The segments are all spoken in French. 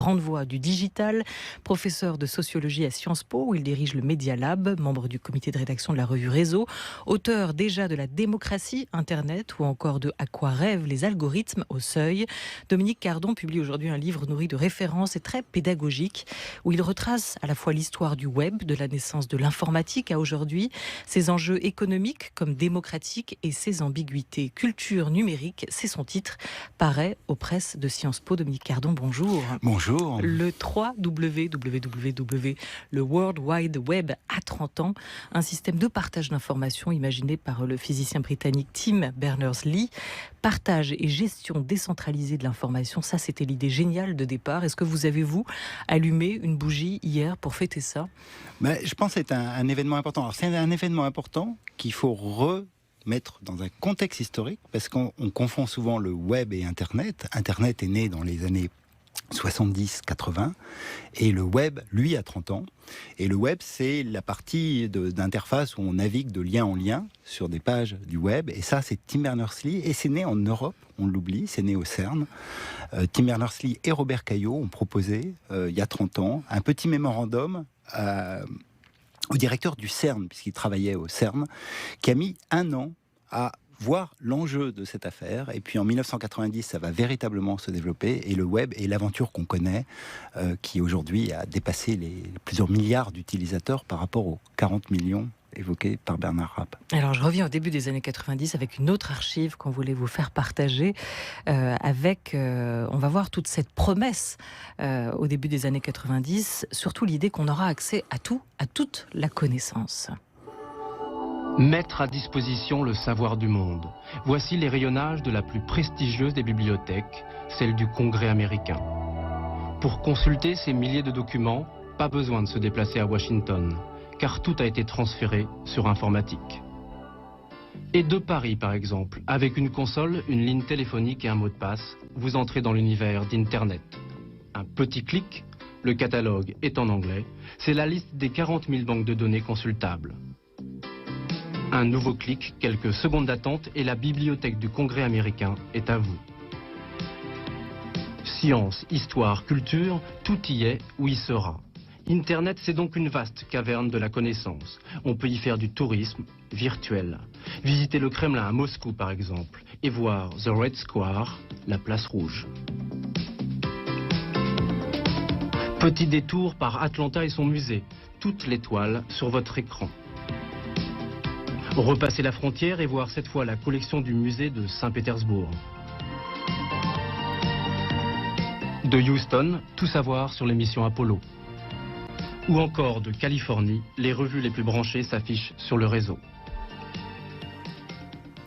Grande voix du digital, professeur de sociologie à Sciences Po, où il dirige le Media Lab, membre du comité de rédaction de la revue Réseau, auteur déjà de La démocratie, Internet, ou encore de À quoi rêvent les algorithmes au seuil. Dominique Cardon publie aujourd'hui un livre nourri de références et très pédagogique, où il retrace à la fois l'histoire du web, de la naissance de l'informatique à aujourd'hui, ses enjeux économiques comme démocratiques et ses ambiguïtés. Culture numérique, c'est son titre, paraît aux presses de Sciences Po. Dominique Cardon, bonjour. Bonjour. Le 3 www, le World Wide Web à 30 ans, un système de partage d'informations imaginé par le physicien britannique Tim Berners-Lee. Partage et gestion décentralisée de l'information, ça c'était l'idée géniale de départ. Est-ce que vous avez, vous, allumé une bougie hier pour fêter ça ? Je pense que c'est un événement important. Alors, c'est un événement important qu'il faut remettre dans un contexte historique, parce qu'on confond souvent le web et Internet. Internet est né dans les années 70-80, et le web, lui, a 30 ans. Et le web, c'est la partie d'interface où on navigue de lien en lien sur des pages du web. Et ça, c'est Tim Berners-Lee. Et c'est né en Europe, on l'oublie, c'est né au CERN. Tim Berners-Lee et Robert Caillot ont proposé, il y a 30 ans, un petit mémorandum au directeur du CERN, puisqu'il travaillait au CERN, qui a mis 1 an à voir l'enjeu de cette affaire. Et puis en 1990, ça va véritablement se développer. Et le web est l'aventure qu'on connaît, qui aujourd'hui a dépassé les plusieurs milliards d'utilisateurs par rapport aux 40 millions évoqués par Bernard Rapp. Alors je reviens au début des années 90 avec une autre archive qu'on voulait vous faire partager. On va voir toute cette promesse au début des années 90, surtout l'idée qu'on aura accès à tout, à toute la connaissance. Mettre à disposition le savoir du monde. Voici les rayonnages de la plus prestigieuse des bibliothèques, celle du Congrès américain. Pour consulter ces milliers de documents, pas besoin de se déplacer à Washington, car tout a été transféré sur informatique. Et de Paris, par exemple, avec une console, une ligne téléphonique et un mot de passe, vous entrez dans l'univers d'Internet. Un petit clic, le catalogue est en anglais, c'est la liste des 40 000 banques de données consultables. Un nouveau clic, quelques secondes d'attente et la bibliothèque du Congrès américain est à vous. Science, histoire, culture, tout y est ou y sera. Internet, c'est donc une vaste caverne de la connaissance. On peut y faire du tourisme virtuel. Visiter le Kremlin à Moscou, par exemple, et voir The Red Square, la place rouge. Petit détour par Atlanta et son musée. Toute l'étoile sur votre écran. Repasser la frontière et voir cette fois la collection du musée de Saint-Pétersbourg. De Houston, tout savoir sur les missions Apollo. Ou encore de Californie, les revues les plus branchées s'affichent sur le réseau.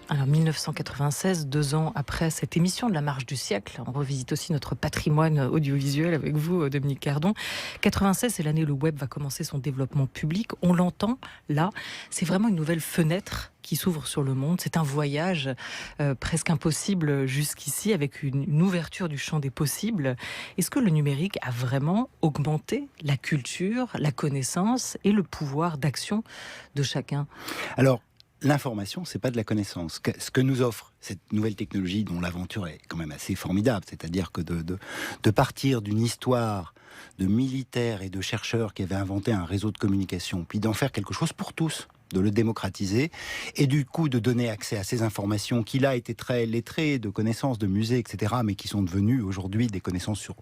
Alors 1996, 2 ans après cette émission de la Marche du siècle, on revisite aussi notre patrimoine audiovisuel avec vous, Dominique Cardon. 96, c'est l'année où le web va commencer son développement public. On l'entend là, c'est vraiment une nouvelle fenêtre qui s'ouvre sur le monde. C'est un voyage presque impossible jusqu'ici, avec une ouverture du champ des possibles. Est-ce que le numérique a vraiment augmenté la culture, la connaissance et le pouvoir d'action de chacun ? Alors, l'information, c'est pas de la connaissance. Ce que nous offre cette nouvelle technologie, dont l'aventure est quand même assez formidable, c'est-à-dire que de partir d'une histoire de militaires et de chercheurs qui avaient inventé un réseau de communication, puis d'en faire quelque chose pour tous, de le démocratiser, et du coup de donner accès à ces informations qui là étaient très lettrées, de connaissances de musées, etc., mais qui sont devenues aujourd'hui des connaissances sur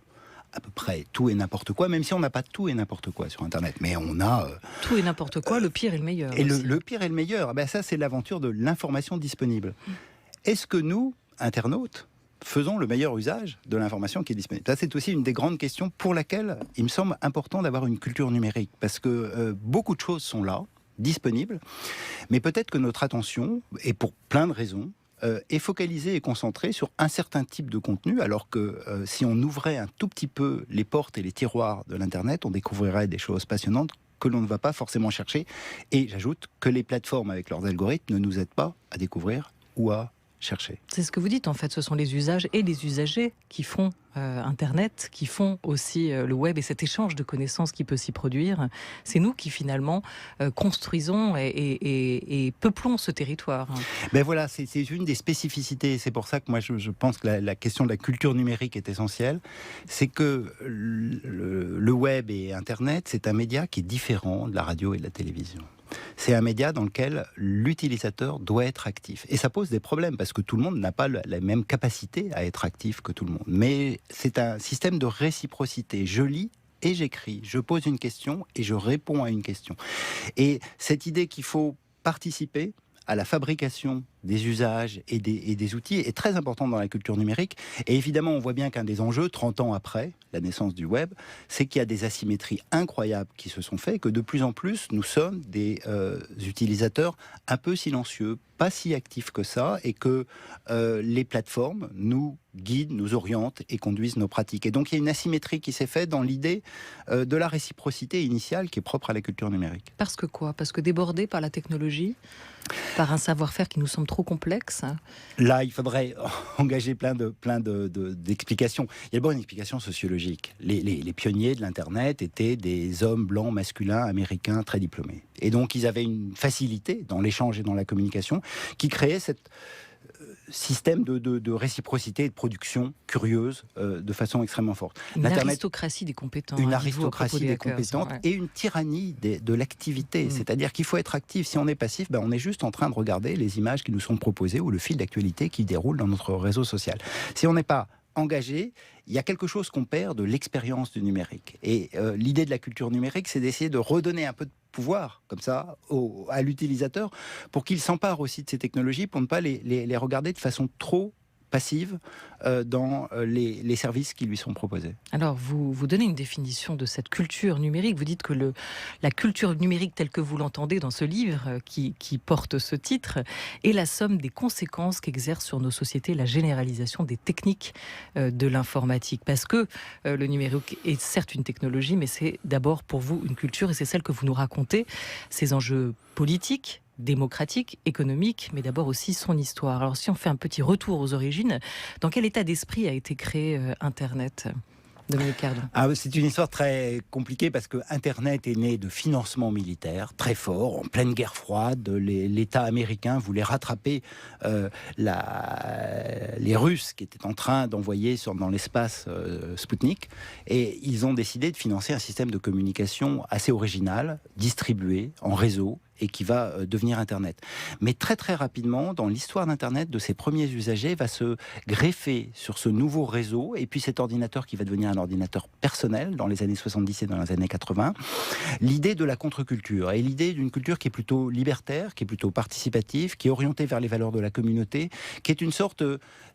à peu près tout et n'importe quoi, même si on n'a pas tout et n'importe quoi sur Internet. Mais on a... tout et n'importe quoi, le pire et le meilleur. Et le pire et le meilleur, ça c'est l'aventure de l'information disponible. Est-ce que nous, internautes, faisons le meilleur usage de l'information qui est disponible ? Ça, c'est aussi une des grandes questions pour laquelle il me semble important d'avoir une culture numérique. Parce que beaucoup de choses sont là, disponibles, mais peut-être que notre attention, et pour plein de raisons, est focalisée et concentrée sur un certain type de contenu, alors que si on ouvrait un tout petit peu les portes et les tiroirs de l'Internet, on découvrirait des choses passionnantes que l'on ne va pas forcément chercher. Et j'ajoute que les plateformes avec leurs algorithmes ne nous aident pas à découvrir ou à chercher. C'est ce que vous dites en fait, ce sont les usages et les usagers qui font Internet, qui font aussi le web et cet échange de connaissances qui peut s'y produire. C'est nous qui finalement construisons et peuplons ce territoire. Ben voilà, c'est une des spécificités, c'est pour ça que moi je pense que la question de la culture numérique est essentielle, c'est que le web et Internet, c'est un média qui est différent de la radio et de la télévision. C'est un média dans lequel l'utilisateur doit être actif. Et ça pose des problèmes, parce que tout le monde n'a pas la même capacité à être actif que tout le monde. Mais c'est un système de réciprocité. Je lis et j'écris. Je pose une question et je réponds à une question. Et cette idée qu'il faut participer à la fabrication des usages et des outils est très importante dans la culture numérique. Et évidemment, on voit bien qu'un des enjeux, 30 ans après la naissance du web, c'est qu'il y a des asymétries incroyables qui se sont faites, que de plus en plus, nous sommes des utilisateurs un peu silencieux, pas si actifs que ça, et que les plateformes nous guident, nous orientent et conduisent nos pratiques. Et donc, il y a une asymétrie qui s'est faite dans l'idée de la réciprocité initiale qui est propre à la culture numérique. Parce que quoi ? Parce que débordé par la technologie ? Par un savoir-faire qui nous semble trop complexe. Là, il faudrait engager plein d'explications. Il y a d'abord une explication sociologique. Les pionniers de l'Internet étaient des hommes blancs, masculins, américains, très diplômés. Et donc, ils avaient une facilité dans l'échange et dans la communication qui créait cette système de réciprocité et de production curieuse de façon extrêmement forte. Une aristocratie des compétents. Une aristocratie des compétentes et une tyrannie de l'activité. C'est-à-dire qu'il faut être actif. Si on est passif, on est juste en train de regarder les images qui nous sont proposées ou le fil d'actualité qui déroule dans notre réseau social. Si on n'est pas engagé, il y a quelque chose qu'on perd de l'expérience du numérique. Et l'idée de la culture numérique, c'est d'essayer de redonner un peu de pouvoir, comme ça, à l'utilisateur, pour qu'il s'empare aussi de ces technologies, pour ne pas les regarder de façon trop passive dans les services qui lui sont proposés. Alors, vous donnez une définition de cette culture numérique. Vous dites que la culture numérique telle que vous l'entendez dans ce livre qui porte ce titre est la somme des conséquences qu'exerce sur nos sociétés la généralisation des techniques de l'informatique. Parce que le numérique est certes une technologie, mais c'est d'abord pour vous une culture, et c'est celle que vous nous racontez, ces enjeux politiques, démocratique, économique, mais d'abord aussi son histoire. Alors si on fait un petit retour aux origines, dans quel état d'esprit a été créé Internet ? Dominique Cardon. C'est une histoire très compliquée parce que Internet est né de financements militaires très forts, en pleine guerre froide. L'État américain voulait rattraper les Russes qui étaient en train d'envoyer dans l'espace Sputnik, et ils ont décidé de financer un système de communication assez original, distribué en réseau, et qui va devenir Internet. Mais très très rapidement, dans l'histoire d'Internet, de ses premiers usagers, va se greffer sur ce nouveau réseau, et puis cet ordinateur qui va devenir un ordinateur personnel dans les années 70 et dans les années 80, l'idée de la contre-culture, et l'idée d'une culture qui est plutôt libertaire, qui est plutôt participative, qui est orientée vers les valeurs de la communauté, qui est une sorte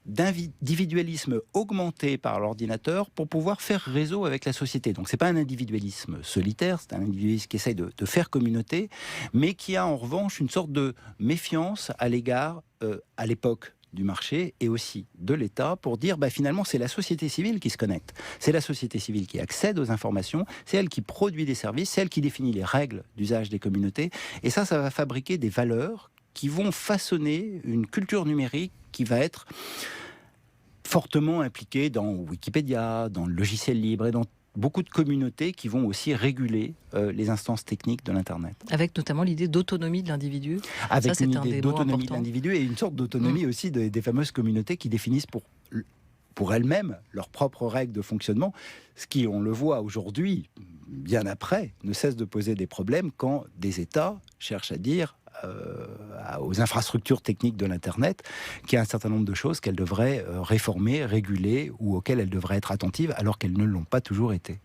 d'individualisme augmenté par l'ordinateur pour pouvoir faire réseau avec la société. Donc c'est pas un individualisme solitaire, c'est un individualisme qui essaye de faire communauté, mais qui a en revanche une sorte de méfiance à l'égard, à l'époque du marché et aussi de l'État, pour dire finalement c'est la société civile qui se connecte, c'est la société civile qui accède aux informations, c'est elle qui produit des services, c'est elle qui définit les règles d'usage des communautés, et ça va fabriquer des valeurs qui vont façonner une culture numérique qui va être fortement impliquée dans Wikipédia, dans le logiciel libre et dans beaucoup de communautés qui vont aussi réguler les instances techniques de l'Internet. Avec notamment l'idée d'autonomie de l'individu. Avec ça, une idée d'autonomie de l'individu et une sorte d'autonomie aussi des fameuses communautés qui définissent pour elles-mêmes leurs propres règles de fonctionnement, ce qui, on le voit aujourd'hui, bien après, ne cesse de poser des problèmes quand des États cherchent à dire aux infrastructures techniques de l'Internet qu'il y a un certain nombre de choses qu'elles devraient réformer, réguler ou auxquelles elles devraient être attentives alors qu'elles ne l'ont pas toujours été.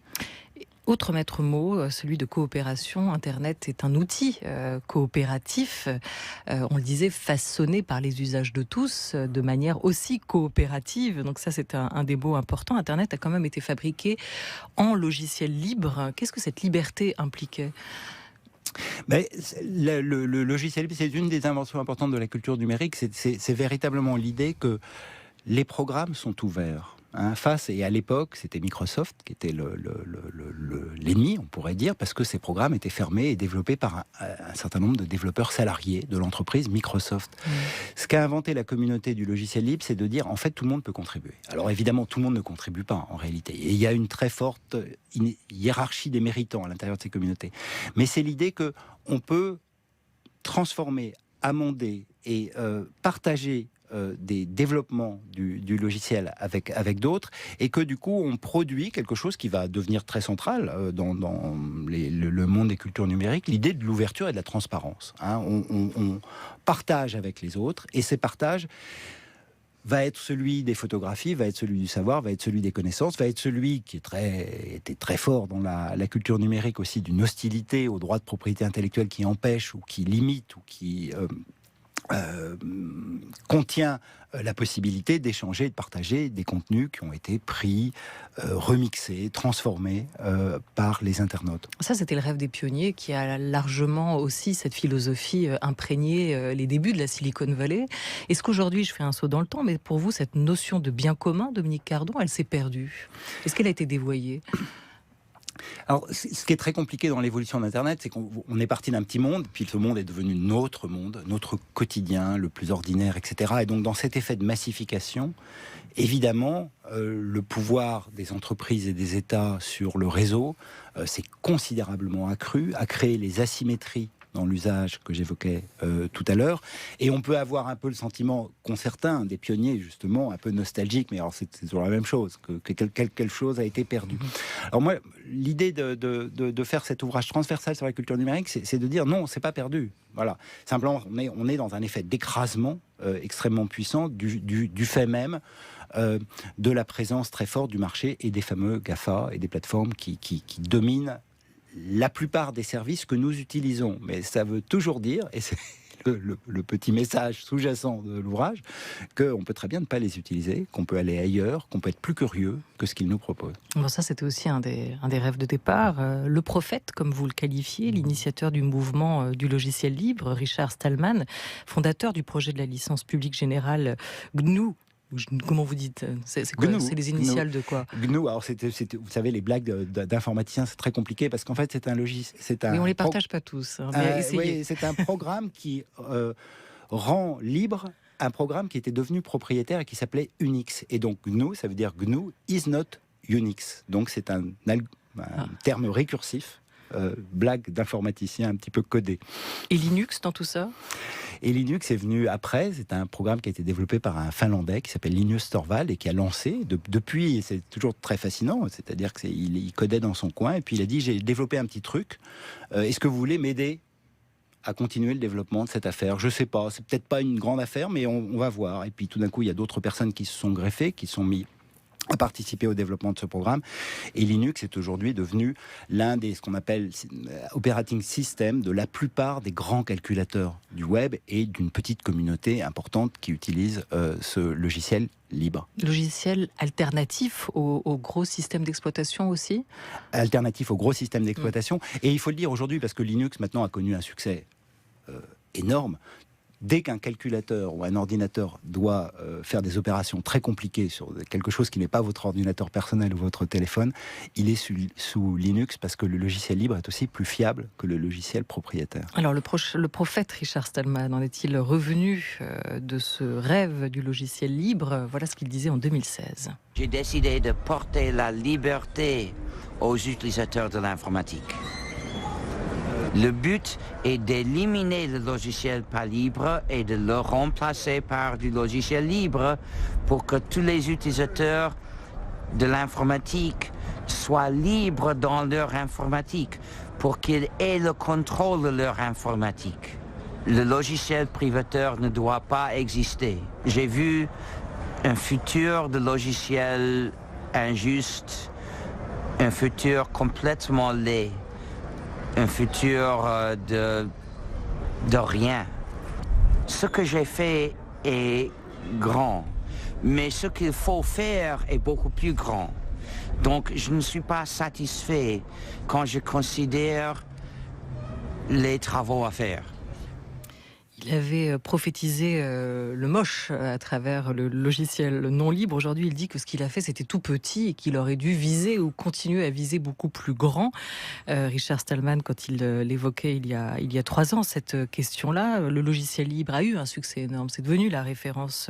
Autre maître mot, celui de coopération. Internet est un outil coopératif, on le disait, façonné par les usages de tous, de manière aussi coopérative. Donc ça, c'est un des mots importants. Internet a quand même été fabriqué en logiciel libre. Qu'est-ce que cette liberté impliquait ? Mais le logiciel libre, c'est une des inventions importantes de la culture numérique. C'est véritablement l'idée que les programmes sont ouverts. face, et à l'époque, c'était Microsoft qui était l'ennemi, on pourrait dire, parce que ces programmes étaient fermés et développés par un certain nombre de développeurs salariés de l'entreprise Microsoft. Ce qu'a inventé la communauté du logiciel libre, c'est de dire, en fait, tout le monde peut contribuer. Alors évidemment, tout le monde ne contribue pas, en réalité. Et il y a une très forte hiérarchie des méritants à l'intérieur de ces communautés. Mais c'est l'idée qu'on peut transformer, amender et partager des développements du logiciel avec d'autres, et que du coup on produit quelque chose qui va devenir très central dans le monde des cultures numériques, l'idée de l'ouverture et de la transparence. On partage avec les autres, et ces partages va être celui des photographies, va être celui du savoir, va être celui des connaissances, va être celui qui était très fort dans la culture numérique aussi, d'une hostilité aux droits de propriété intellectuelle qui empêche ou qui limite ou qui contient la possibilité d'échanger et de partager des contenus qui ont été pris, remixés, transformés par les internautes. Ça, c'était le rêve des pionniers qui a largement aussi cette philosophie imprégné les débuts de la Silicon Valley. Est-ce qu'aujourd'hui, je fais un saut dans le temps, mais pour vous, cette notion de bien commun, Dominique Cardon, elle s'est perdue? Est-ce qu'elle a été dévoyée? Alors, ce qui est très compliqué dans l'évolution d'Internet, c'est qu'on est parti d'un petit monde, puis ce monde est devenu notre monde, notre quotidien, le plus ordinaire, etc. Et donc, dans cet effet de massification, évidemment, le pouvoir des entreprises et des États sur le réseau s'est considérablement accru, a créé les asymétries dans l'usage que j'évoquais tout à l'heure. Et on peut avoir un peu le sentiment qu'ont certains des pionniers, justement, un peu nostalgiques, mais alors c'est toujours la même chose, que quelque chose a été perdu. Alors moi, l'idée de faire cet ouvrage transversal sur la culture numérique, c'est de dire non, c'est pas perdu. Voilà. Simplement, on est dans un effet d'écrasement extrêmement puissant du fait même de la présence très forte du marché et des fameux GAFA et des plateformes qui dominent la plupart des services que nous utilisons. Mais ça veut toujours dire, et c'est le petit message sous-jacent de l'ouvrage, qu'on peut très bien ne pas les utiliser, qu'on peut aller ailleurs, qu'on peut être plus curieux que ce qu'ils nous proposent. Bon, ça, c'était aussi un des rêves de départ. Le prophète, comme vous le qualifiez, l'initiateur du mouvement du logiciel libre, Richard Stallman, fondateur du projet de la licence publique générale GNU. Comment vous dites? C'est quoi? GNU, c'est les initiales GNU. De quoi? GNU, alors c'était, vous savez, les blagues d'informaticiens, c'est très compliqué parce qu'en fait, c'est un logiciel. Mais on les partage pas tous. Mais oui, c'est un programme qui rend libre un programme qui était devenu propriétaire et qui s'appelait Unix. Et donc GNU, ça veut dire GNU is not Unix. Donc c'est un terme récursif. Blague d'informaticien un petit peu codé. Et Linux dans tout ça? Et Linux est venu après, c'est un programme qui a été développé par un Finlandais qui s'appelle Linus Torvald et qui a lancé, depuis, c'est toujours très fascinant, c'est-à-dire qu'il codait dans son coin et puis il a dit, j'ai développé un petit truc, est-ce que vous voulez m'aider à continuer le développement de cette affaire? Je sais pas, c'est peut-être pas une grande affaire, mais on va voir. Et puis tout d'un coup, il y a d'autres personnes qui se sont greffées, qui se sont mis à participer au développement de ce programme. Et Linux est aujourd'hui devenu l'un des, ce qu'on appelle operating system de la plupart des grands calculateurs du web et d'une petite communauté importante qui utilise ce logiciel libre. Logiciel alternatif au gros système d'exploitation aussi? Alternatif au gros système d'exploitation. Et il faut le dire aujourd'hui, parce que Linux maintenant a connu un succès énorme. Dès qu'un calculateur ou un ordinateur doit faire des opérations très compliquées sur quelque chose qui n'est pas votre ordinateur personnel ou votre téléphone, il est sous Linux parce que le logiciel libre est aussi plus fiable que le logiciel propriétaire. Alors le prophète Richard Stallman, en est-il revenu de ce rêve du logiciel libre? Voilà ce qu'il disait en 2016. J'ai décidé de porter la liberté aux utilisateurs de l'informatique. Le but est d'éliminer le logiciel pas libre et de le remplacer par du logiciel libre pour que tous les utilisateurs de l'informatique soient libres dans leur informatique, pour qu'ils aient le contrôle de leur informatique. Le logiciel privateur ne doit pas exister. J'ai vu un futur de logiciel injuste, un futur complètement laid. Un futur de rien. Ce que j'ai fait est grand, mais ce qu'il faut faire est beaucoup plus grand. Donc je ne suis pas satisfait quand je considère les travaux à faire. Il avait prophétisé le moche à travers le logiciel non libre. Aujourd'hui, il dit que ce qu'il a fait, c'était tout petit et qu'il aurait dû viser ou continuer à viser beaucoup plus grand. Richard Stallman, quand il l'évoquait il y a 3 ans, cette question-là, le logiciel libre a eu un succès énorme. C'est devenu la référence.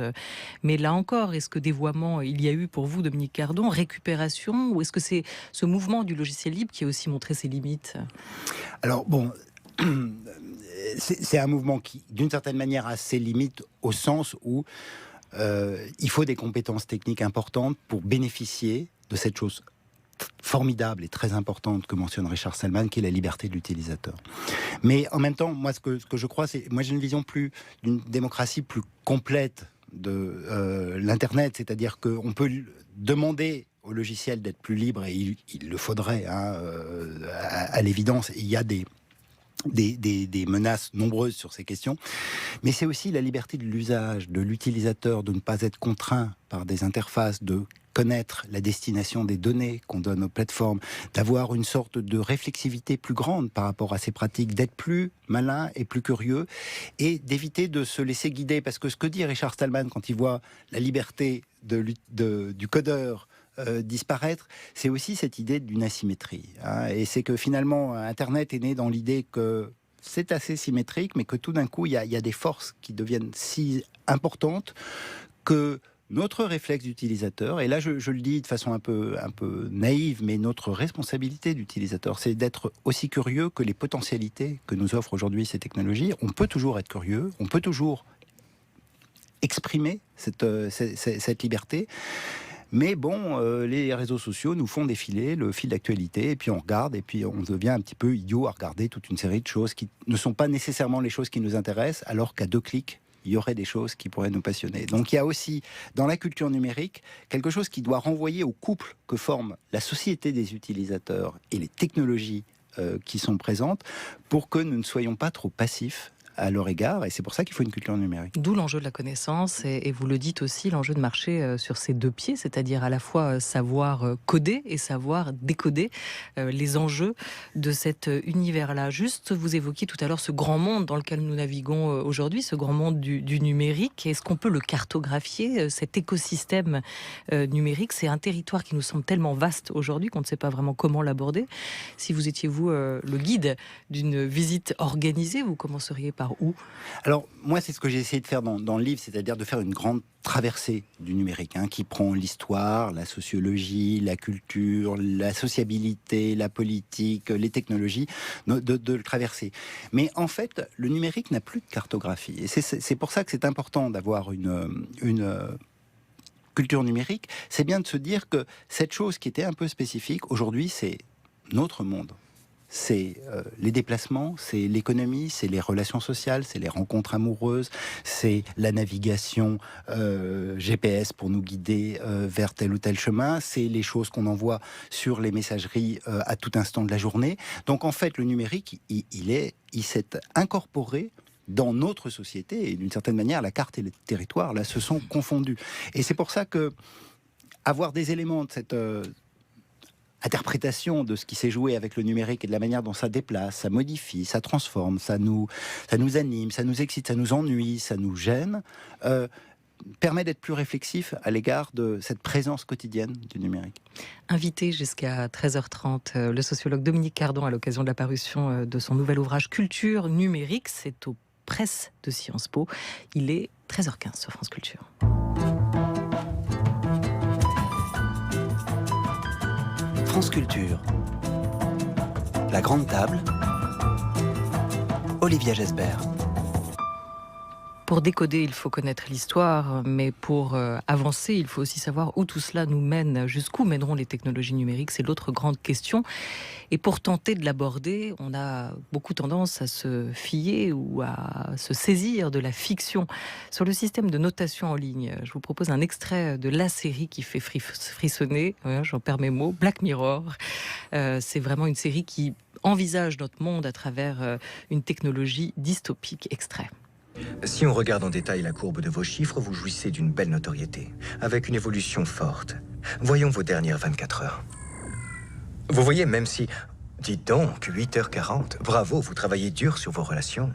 Mais là encore, est-ce que dévoiement il y a eu pour vous, Dominique Cardon, récupération, ou est-ce que c'est ce mouvement du logiciel libre qui a aussi montré ses limites? Alors bon, c'est un mouvement qui, d'une certaine manière, a ses limites au sens où il faut des compétences techniques importantes pour bénéficier de cette chose formidable et très importante que mentionne Richard Stallman, qui est la liberté de l'utilisateur. Mais en même temps, moi, ce que je crois, c'est, moi, j'ai une vision d'une démocratie plus complète de l'Internet, c'est-à-dire qu'on peut demander au logiciel d'être plus libre, et il le faudrait, hein, à l'évidence. Il y a des menaces nombreuses sur ces questions, mais c'est aussi la liberté de l'usage, de l'utilisateur, de ne pas être contraint par des interfaces, de connaître la destination des données qu'on donne aux plateformes, d'avoir une sorte de réflexivité plus grande par rapport à ces pratiques, d'être plus malin et plus curieux, et d'éviter de se laisser guider, parce que ce que dit Richard Stallman quand il voit la liberté du codeur disparaître, c'est aussi cette idée d'une asymétrie, hein, et c'est que finalement Internet est né dans l'idée que c'est assez symétrique, mais que tout d'un coup il y a des forces qui deviennent si importantes que notre réflexe d'utilisateur, et là je le dis de façon un peu naïve, mais notre responsabilité d'utilisateur, c'est d'être aussi curieux que les potentialités que nous offrent aujourd'hui ces technologies. On peut toujours être curieux, on peut toujours exprimer cette liberté. Mais bon, les réseaux sociaux nous font défiler le fil d'actualité, et puis on regarde, et puis on devient un petit peu idiot à regarder toute une série de choses qui ne sont pas nécessairement les choses qui nous intéressent, alors qu'à 2 clics, il y aurait des choses qui pourraient nous passionner. Donc il y a aussi, dans la culture numérique, quelque chose qui doit renvoyer au couple que forme la société des utilisateurs et les technologies qui sont présentes, pour que nous ne soyons pas trop passifs à leur égard, et c'est pour ça qu'il faut une culture numérique. D'où l'enjeu de la connaissance, et vous le dites aussi, l'enjeu de marcher sur ses 2 pieds, c'est-à-dire à la fois savoir coder et savoir décoder les enjeux de cet univers-là. Juste, vous évoquiez tout à l'heure ce grand monde dans lequel nous naviguons aujourd'hui, ce grand monde du numérique. Est-ce qu'on peut le cartographier, cet écosystème numérique? C'est un territoire qui nous semble tellement vaste aujourd'hui qu'on ne sait pas vraiment comment l'aborder. Si vous étiez, vous, le guide d'une visite organisée, vous commenceriez par où? Alors, moi, c'est ce que j'ai essayé de faire dans le livre, c'est-à-dire de faire une grande traversée du numérique, hein, qui prend l'histoire, la sociologie, la culture, la sociabilité, la politique, les technologies, de le traverser. Mais en fait, le numérique n'a plus de cartographie. Et c'est pour ça que c'est important d'avoir une culture numérique. C'est bien de se dire que cette chose qui était un peu spécifique, aujourd'hui, c'est notre monde. C'est les déplacements, c'est l'économie, c'est les relations sociales, c'est les rencontres amoureuses, c'est la navigation GPS pour nous guider vers tel ou tel chemin, c'est les choses qu'on envoie sur les messageries à tout instant de la journée. Donc en fait, le numérique, il s'est incorporé dans notre société, et d'une certaine manière, la carte et le territoire, là, se sont confondus. Et c'est pour ça que avoir des éléments de cette interprétation de ce qui s'est joué avec le numérique et de la manière dont ça déplace, ça modifie, ça transforme, ça nous anime, ça nous excite, ça nous ennuie, ça nous gêne, permet d'être plus réflexif à l'égard de cette présence quotidienne du numérique. Invité jusqu'à 13h30, le sociologue Dominique Cardon, à l'occasion de la parution de son nouvel ouvrage Culture numérique, c'est aux presses de Sciences Po. Il est 13h15 sur France Culture. France Culture. La Grande Table. Olivia Gesbert. Pour décoder, il faut connaître l'histoire, mais pour avancer, il faut aussi savoir où tout cela nous mène, jusqu'où mèneront les technologies numériques. C'est l'autre grande question. Et pour tenter de l'aborder, on a beaucoup tendance à se fier ou à se saisir de la fiction. Sur le système de notation en ligne, je vous propose un extrait de la série qui fait frissonner, j'en perds mes mots, Black Mirror. C'est vraiment une série qui envisage notre monde à travers une technologie dystopique. Extrait. Si on regarde en détail la courbe de vos chiffres, vous jouissez d'une belle notoriété, avec une évolution forte. Voyons vos dernières 24 heures. Vous voyez, même si... Dites donc, 8h40, bravo, vous travaillez dur sur vos relations.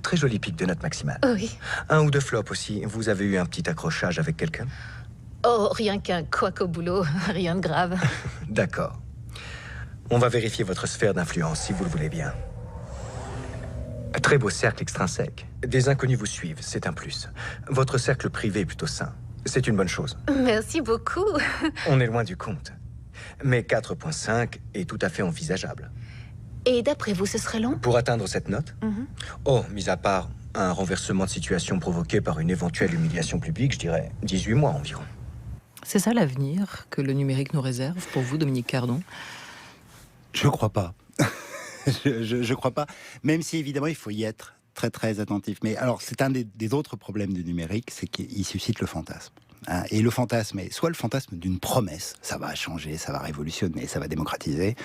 Très joli pic de note maximale. Oui. Un ou deux flops aussi. Vous avez eu un petit accrochage avec quelqu'un? Oh, rien qu'un couac au boulot, rien de grave. D'accord. On va vérifier votre sphère d'influence, si vous le voulez bien. Très beau cercle extrinsèque. Des inconnus vous suivent, c'est un plus. Votre cercle privé est plutôt sain. C'est une bonne chose. Merci beaucoup. On est loin du compte. Mais 4.5 est tout à fait envisageable. Et d'après vous, ce serait long? Pour atteindre cette note? Oh, mis à part un renversement de situation provoqué par une éventuelle humiliation publique, je dirais 18 mois environ. C'est ça l'avenir que le numérique nous réserve pour vous, Dominique Cardon? Je crois pas. je crois pas. Même si évidemment il faut y être très très attentif. Mais alors c'est un des autres problèmes du numérique, c'est qu'il suscite le fantasme. Hein, et le fantasme est soit le fantasme d'une promesse, ça va changer, ça va révolutionner, ça va démocratiser,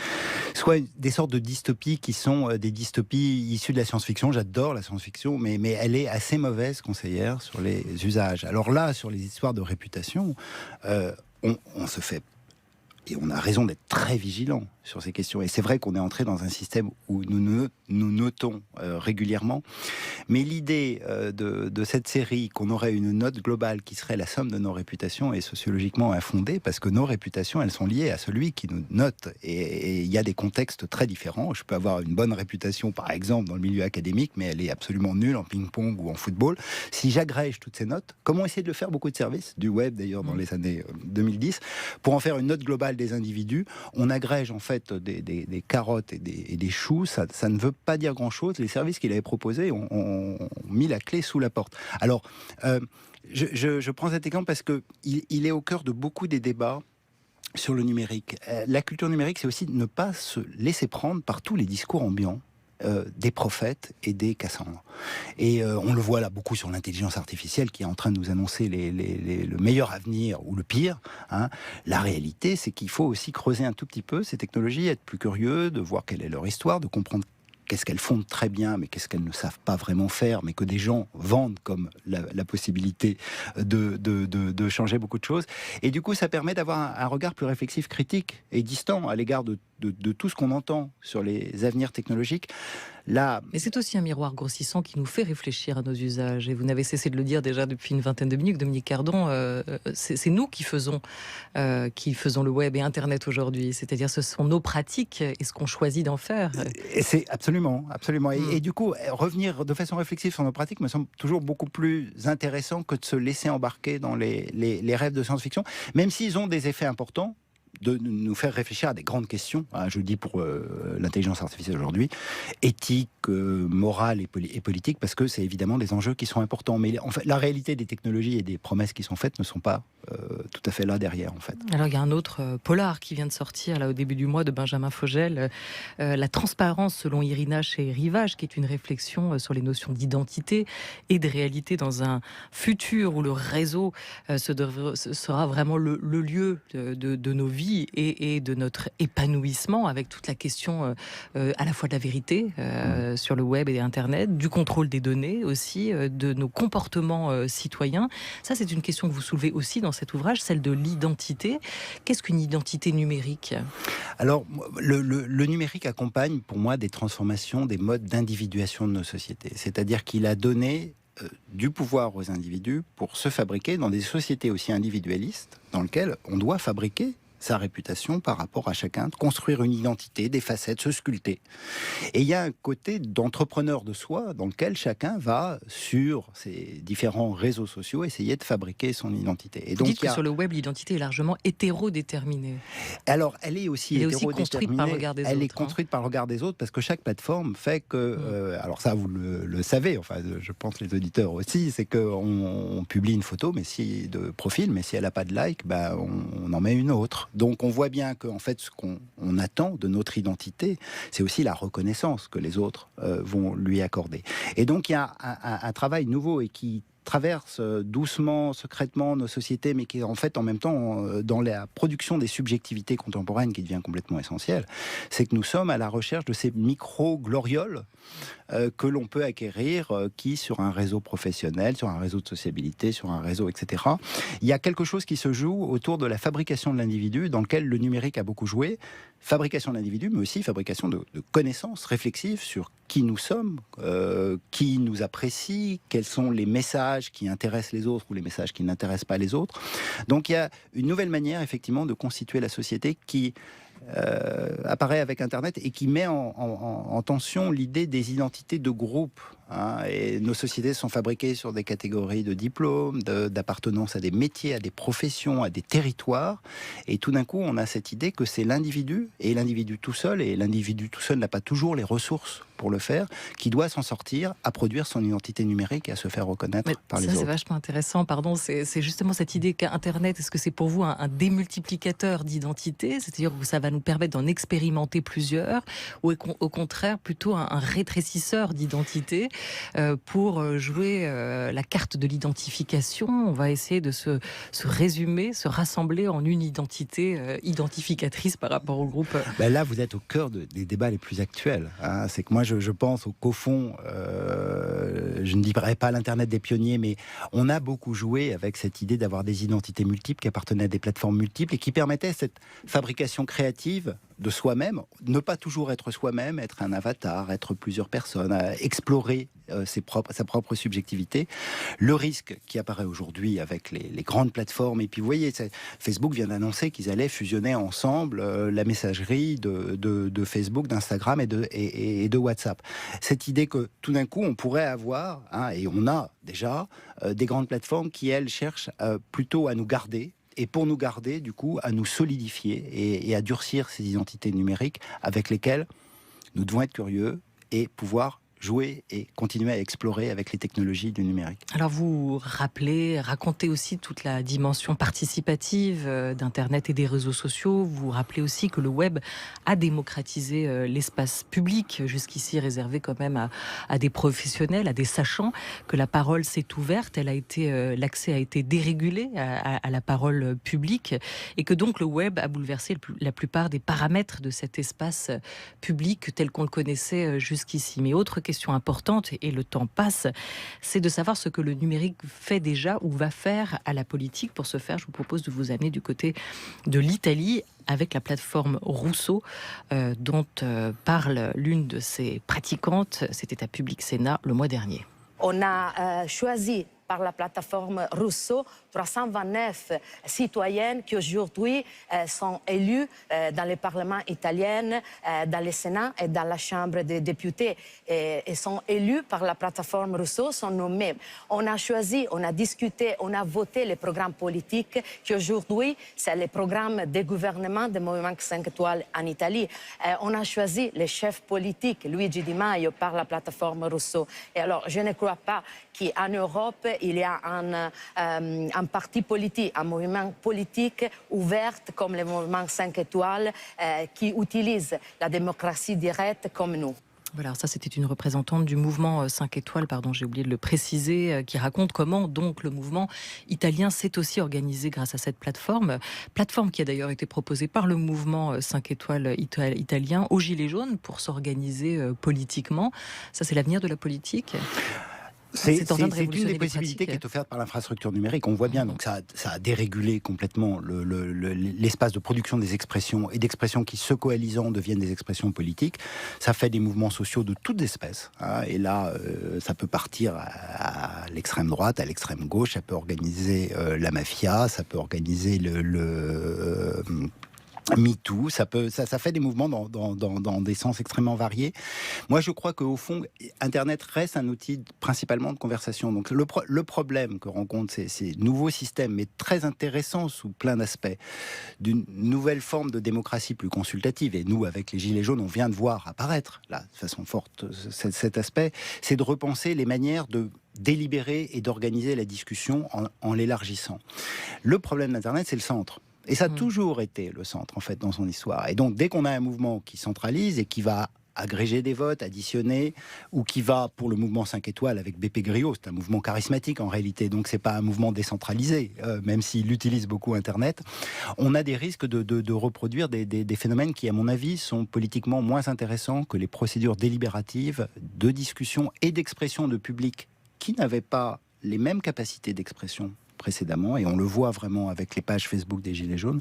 soit des sortes de dystopies qui sont des dystopies issues de la science-fiction. J'adore la science-fiction, mais elle est assez mauvaise conseillère sur les usages. Alors là, sur les histoires de réputation, on se fait... Et on a raison d'être très vigilant sur ces questions. Et c'est vrai qu'on est entré dans un système où nous notons régulièrement. Mais l'idée de cette série, qu'on aurait une note globale qui serait la somme de nos réputations, est sociologiquement infondée, parce que nos réputations, elles sont liées à celui qui nous note. Et il y a des contextes très différents. Je peux avoir une bonne réputation, par exemple, dans le milieu académique, mais elle est absolument nulle en ping-pong ou en football. Si j'agrège toutes ces notes, comme on essaie de le faire beaucoup de services, du web d'ailleurs dans les années 2010, pour en faire une note globale des individus, on agrège en fait des carottes et des choux. Ça ne veut pas dire grand-chose. Les services qu'il avait proposés ont mis la clé sous la porte. Alors, je prends cet exemple parce qu'il est au cœur de beaucoup des débats sur le numérique. La culture numérique, c'est aussi ne pas se laisser prendre par tous les discours ambiants des prophètes et des Cassandres. Et on le voit là beaucoup sur l'intelligence artificielle qui est en train de nous annoncer le meilleur avenir ou le pire. Hein. La réalité, c'est qu'il faut aussi creuser un tout petit peu ces technologies, être plus curieux, de voir quelle est leur histoire, de comprendre qu'est-ce qu'elles font de très bien, mais qu'est-ce qu'elles ne savent pas vraiment faire, mais que des gens vendent comme la possibilité de changer beaucoup de choses. Et du coup, ça permet d'avoir un regard plus réflexif, critique et distant à l'égard de tout ce qu'on entend sur les avenirs technologiques. Là... Mais c'est aussi un miroir grossissant qui nous fait réfléchir à nos usages. Et vous n'avez cessé de le dire déjà depuis une vingtaine de minutes, Dominique Cardon. C'est nous qui faisons le web et Internet aujourd'hui. C'est-à-dire, ce sont nos pratiques et ce qu'on choisit d'en faire. Et c'est absolument. Et du coup, revenir de façon réflexive sur nos pratiques me semble toujours beaucoup plus intéressant que de se laisser embarquer dans les rêves de science-fiction, même s'ils ont des effets importants, de nous faire réfléchir à des grandes questions, hein, je le dis pour l'intelligence artificielle aujourd'hui, éthique, morale et politique, parce que c'est évidemment des enjeux qui sont importants. Mais en fait, la réalité des technologies et des promesses qui sont faites ne sont pas tout à fait là derrière, en fait. Alors, il y a un autre polar qui vient de sortir là, au début du mois, de Benjamin Fogel, La transparence selon Irina chez Rivage, qui est une réflexion sur les notions d'identité et de réalité dans un futur où le réseau sera vraiment le lieu de nos vies et de notre épanouissement, avec toute la question à la fois de la vérité sur le web et Internet, du contrôle des données aussi, de nos comportements citoyens. Ça, c'est une question que vous soulevez aussi dans cet ouvrage, celle de l'identité. Qu'est-ce qu'une identité numérique ? Alors, le numérique accompagne pour moi des transformations, des modes d'individuation de nos sociétés. C'est-à-dire qu'il a donné du pouvoir aux individus pour se fabriquer dans des sociétés aussi individualistes, dans lesquelles on doit fabriquer sa réputation par rapport à chacun, de construire une identité, des facettes, se sculpter. Et il y a un côté d'entrepreneur de soi dans lequel chacun va, sur ses différents réseaux sociaux, essayer de fabriquer son identité. Et donc, vous dites que sur le web, l'identité est largement hétérodéterminée. Alors, elle est aussi construite par le regard des autres. Elle est construite par le regard des autres, parce que chaque plateforme fait que... alors ça, vous le savez, enfin, je pense les auditeurs aussi, c'est qu'on publie une photo de profil, mais si elle n'a pas de like, on en met une autre. Donc on voit bien qu'en fait, ce qu'on attend de notre identité, c'est aussi la reconnaissance que les autres vont lui accorder. Et donc il y a un travail nouveau et qui traverse doucement, secrètement nos sociétés, mais qui est en fait en même temps dans la production des subjectivités contemporaines qui devient complètement essentielle, c'est que nous sommes à la recherche de ces micro-glorioles que l'on peut acquérir sur un réseau professionnel, sur un réseau de sociabilité, sur un réseau, etc. Il y a quelque chose qui se joue autour de la fabrication de l'individu, dans lequel le numérique a beaucoup joué. Fabrication de l'individu, mais aussi fabrication de connaissances réflexives sur qui nous sommes, qui nous apprécie, quels sont les messages qui intéressent les autres ou les messages qui n'intéressent pas les autres. Donc il y a une nouvelle manière, effectivement, de constituer la société qui apparaît avec Internet et qui met en tension l'idée des identités de groupe. Et nos sociétés sont fabriquées sur des catégories de diplômes, d'appartenance à des métiers, à des professions, à des territoires. Et tout d'un coup, on a cette idée que c'est l'individu, et l'individu tout seul n'a pas toujours les ressources pour le faire, qui doit s'en sortir à produire son identité numérique et à se faire reconnaître par les autres. C'est vachement intéressant, c'est justement cette idée qu'Internet, est-ce que c'est pour vous un démultiplicateur d'identité, c'est-à-dire que ça va nous permettre d'en expérimenter plusieurs, ou au contraire plutôt un rétrécisseur d'identité pour jouer la carte de l'identification? On va essayer de se résumer, se rassembler en une identité identificatrice par rapport au groupe. Là, vous êtes au cœur des débats les plus actuels. C'est que moi, je pense qu'au fond, je ne dirais pas l'Internet des pionniers, mais on a beaucoup joué avec cette idée d'avoir des identités multiples qui appartenaient à des plateformes multiples et qui permettaient cette fabrication créative de soi-même, ne pas toujours être soi-même, être un avatar, être plusieurs personnes, explorer sa propre subjectivité. Le risque qui apparaît aujourd'hui avec les grandes plateformes, et puis vous voyez, Facebook vient d'annoncer qu'ils allaient fusionner ensemble la messagerie de Facebook, d'Instagram et de WhatsApp. Cette idée que tout d'un coup on pourrait avoir, et on a déjà, des grandes plateformes qui, elles, cherchent plutôt à nous garder, et pour nous garder, du coup, à nous solidifier et à durcir ces identités numériques avec lesquelles nous devons être curieux et pouvoir jouer et continuer à explorer avec les technologies du numérique. Alors vous racontez aussi toute la dimension participative d'Internet et des réseaux sociaux. Vous rappelez aussi que le web a démocratisé l'espace public, jusqu'ici réservé quand même à des professionnels, à des sachants, que la parole s'est ouverte, l'accès a été dérégulé à la parole publique, et que donc le web a bouleversé la plupart des paramètres de cet espace public tel qu'on le connaissait jusqu'ici. Mais autre question importante, et le temps passe, c'est de savoir ce que le numérique fait déjà ou va faire à la politique. Pour ce faire, je vous propose de vous amener du côté de l'Italie avec la plateforme Rousseau dont parle l'une de ses pratiquantes. C'était à Public Sénat le mois dernier. On a choisi par la plateforme Rousseau 329 citoyennes qui aujourd'hui sont élues dans le Parlement italien, dans le Sénat et dans la Chambre des députés. Et sont élues par la plateforme Rousseau, sont nommées. On a choisi, on a discuté, on a voté les programmes politiques qui aujourd'hui, c'est le programme des gouvernements du mouvement 5 étoiles en Italie. On a choisi les chefs politiques, Luigi Di Maio, par la plateforme Rousseau. Et alors, je ne crois pas qu'en Europe, il y a un parti politique, un mouvement politique ouvert comme le mouvement 5 étoiles qui utilise la démocratie directe comme nous. Voilà, ça c'était une représentante du mouvement 5 étoiles, j'ai oublié de le préciser, qui raconte comment donc le mouvement italien s'est aussi organisé grâce à cette plateforme qui a d'ailleurs été proposée par le mouvement 5 étoiles italien aux Gilets jaunes pour s'organiser politiquement. Ça, c'est l'avenir de la politique ? C'est une des possibilités qui est offerte par l'infrastructure numérique. On voit bien, donc ça a dérégulé complètement l'espace de production des expressions et d'expressions qui, se coalisant, deviennent des expressions politiques. Ça fait des mouvements sociaux de toutes espèces. Et là, ça peut partir à l'extrême droite, à l'extrême gauche. Ça peut organiser la mafia, ça peut organiser le MeToo, ça fait des mouvements dans des sens extrêmement variés. Moi, je crois qu'au fond, Internet reste un outil principalement de conversation. Donc, le problème que rencontrent ces nouveaux systèmes, mais très intéressants sous plein d'aspects, d'une nouvelle forme de démocratie plus consultative, et nous, avec les Gilets jaunes, on vient de voir apparaître, là, de façon forte, cet aspect, c'est de repenser les manières de délibérer et d'organiser la discussion en l'élargissant. Le problème d'Internet, c'est le centre. Et ça a toujours été le centre, en fait, dans son histoire. Et donc, dès qu'on a un mouvement qui centralise et qui va agréger des votes, additionner, ou qui va pour le mouvement 5 étoiles avec BP Griot. C'est un mouvement charismatique en réalité, donc c'est pas un mouvement décentralisé, même s'il utilise beaucoup Internet. On a des risques de reproduire des phénomènes qui, à mon avis, sont politiquement moins intéressants que les procédures délibératives de discussion et d'expression de public qui n'avaient pas les mêmes capacités d'expression précédemment, et on le voit vraiment avec les pages Facebook des Gilets jaunes,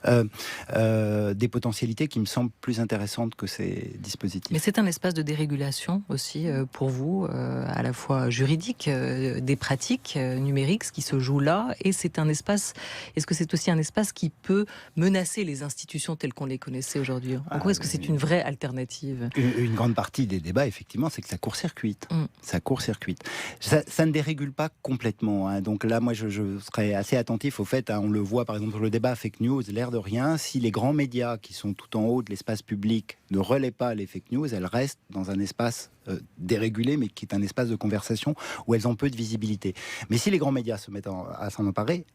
des potentialités qui me semblent plus intéressantes que ces dispositifs. Mais c'est un espace de dérégulation aussi pour vous, à la fois juridique, des pratiques numériques, ce qui se joue là, et c'est un espace, est-ce que c'est aussi un espace qui peut menacer les institutions telles qu'on les connaissait aujourd'hui? En gros, est-ce que c'est une vraie alternative? Une grande partie des débats, effectivement, c'est que ça court-circuite. Ça court-circuite. Ça ne dérégule pas complètement, hein. Donc là, moi, je serais assez attentif au fait, hein, on le voit par exemple sur le débat fake news, l'air de rien, si les grands médias qui sont tout en haut de l'espace public ne relaient pas les fake news, elles restent dans un espace dérégulé, mais qui est un espace de conversation où elles ont peu de visibilité. Mais si les grands médias se mettent à s'en emparer,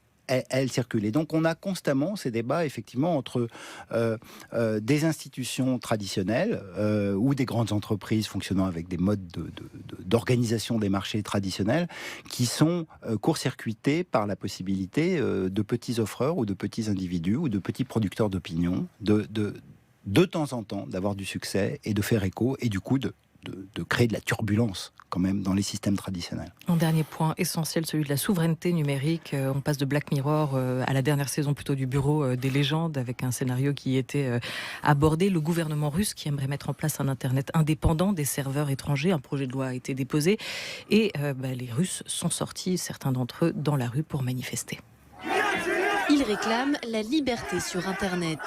elle circule. Et donc on a constamment ces débats effectivement entre des institutions traditionnelles ou des grandes entreprises fonctionnant avec des modes d'organisation des marchés traditionnels qui sont court-circuités par la possibilité de petits offreurs ou de petits individus ou de petits producteurs d'opinion de temps en temps d'avoir du succès et de faire écho et du coup de créer de la turbulence quand même dans les systèmes traditionnels. Un dernier point essentiel, celui de la souveraineté numérique. On passe de Black Mirror à la dernière saison plutôt du Bureau des légendes, avec un scénario qui était abordé. Le gouvernement russe qui aimerait mettre en place un Internet indépendant des serveurs étrangers. Un projet de loi a été déposé et les Russes sont sortis, certains d'entre eux, dans la rue pour manifester. Ils réclament la liberté sur Internet.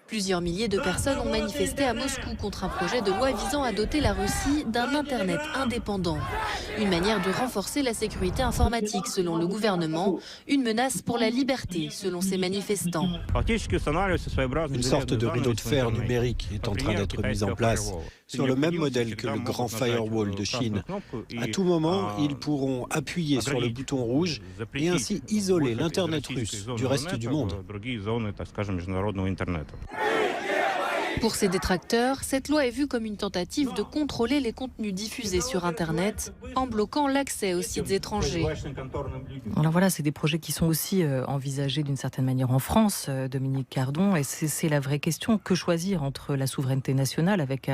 Plusieurs milliers de personnes ont manifesté à Moscou contre un projet de loi visant à doter la Russie d'un Internet indépendant. Une manière de renforcer la sécurité informatique selon le gouvernement, une menace pour la liberté selon ces manifestants. Une sorte de rideau de fer numérique est en train d'être mis en place, sur le même modèle que le grand firewall de Chine. À tout moment, ils pourront appuyer sur le bouton rouge et ainsi isoler l'Internet russe du reste du monde. Pour ces détracteurs, cette loi est vue comme une tentative de contrôler les contenus diffusés sur Internet en bloquant l'accès aux sites étrangers. Alors voilà, c'est des projets qui sont aussi envisagés d'une certaine manière en France, Dominique Cardon, et c'est la vraie question. Que choisir entre la souveraineté nationale avec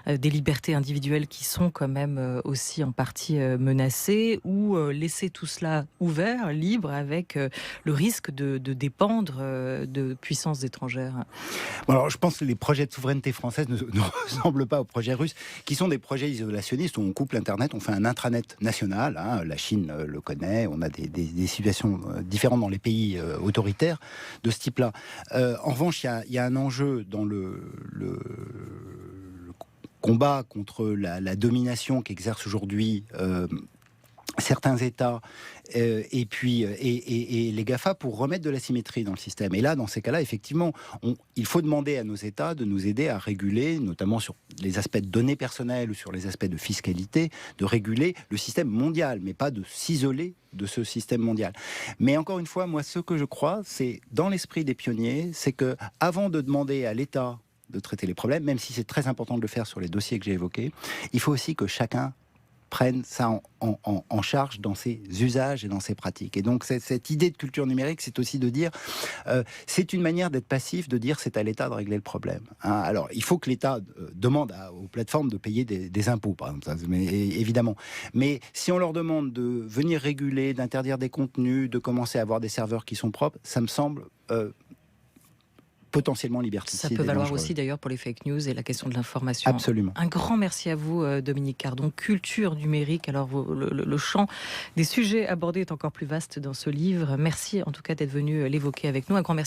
des libertés individuelles qui sont quand même aussi en partie menacées, ou laisser tout cela ouvert, libre, avec le risque de dépendre de puissances étrangères? Bon, alors je pense que les projets de souveraineté française ne ressemblent pas aux projets russes, qui sont des projets isolationnistes où on coupe l'Internet, on fait un intranet national, hein, la Chine le connaît, on a des situations différentes dans les pays autoritaires de ce type-là. En revanche, il y a un enjeu dans le combat contre la domination qu'exercent aujourd'hui certains États et les GAFA pour remettre de la symétrie dans le système. Et là, dans ces cas-là, effectivement, il faut demander à nos États de nous aider à réguler, notamment sur les aspects de données personnelles ou sur les aspects de fiscalité, de réguler le système mondial, mais pas de s'isoler de ce système mondial. Mais encore une fois, moi, ce que je crois, c'est dans l'esprit des pionniers, c'est que avant de demander à l'État de traiter les problèmes, même si c'est très important de le faire sur les dossiers que j'ai évoqués, il faut aussi que chacun prennent ça en charge dans ses usages et dans ses pratiques. Et donc cette idée de culture numérique, c'est aussi de dire, c'est une manière d'être passif, de dire c'est à l'État de régler le problème. Hein. Alors il faut que l'État demande aux plateformes de payer des impôts, par exemple, ça, mais, évidemment. Mais si on leur demande de venir réguler, d'interdire des contenus, de commencer à avoir des serveurs qui sont propres, ça me semble potentiellement liberticide. Ça peut valoir aussi d'ailleurs pour les fake news et la question de l'information. Absolument. Un grand merci à vous, Dominique Cardon. Culture numérique, alors le champ des sujets abordés est encore plus vaste dans ce livre. Merci en tout cas d'être venu l'évoquer avec nous. Un grand merci.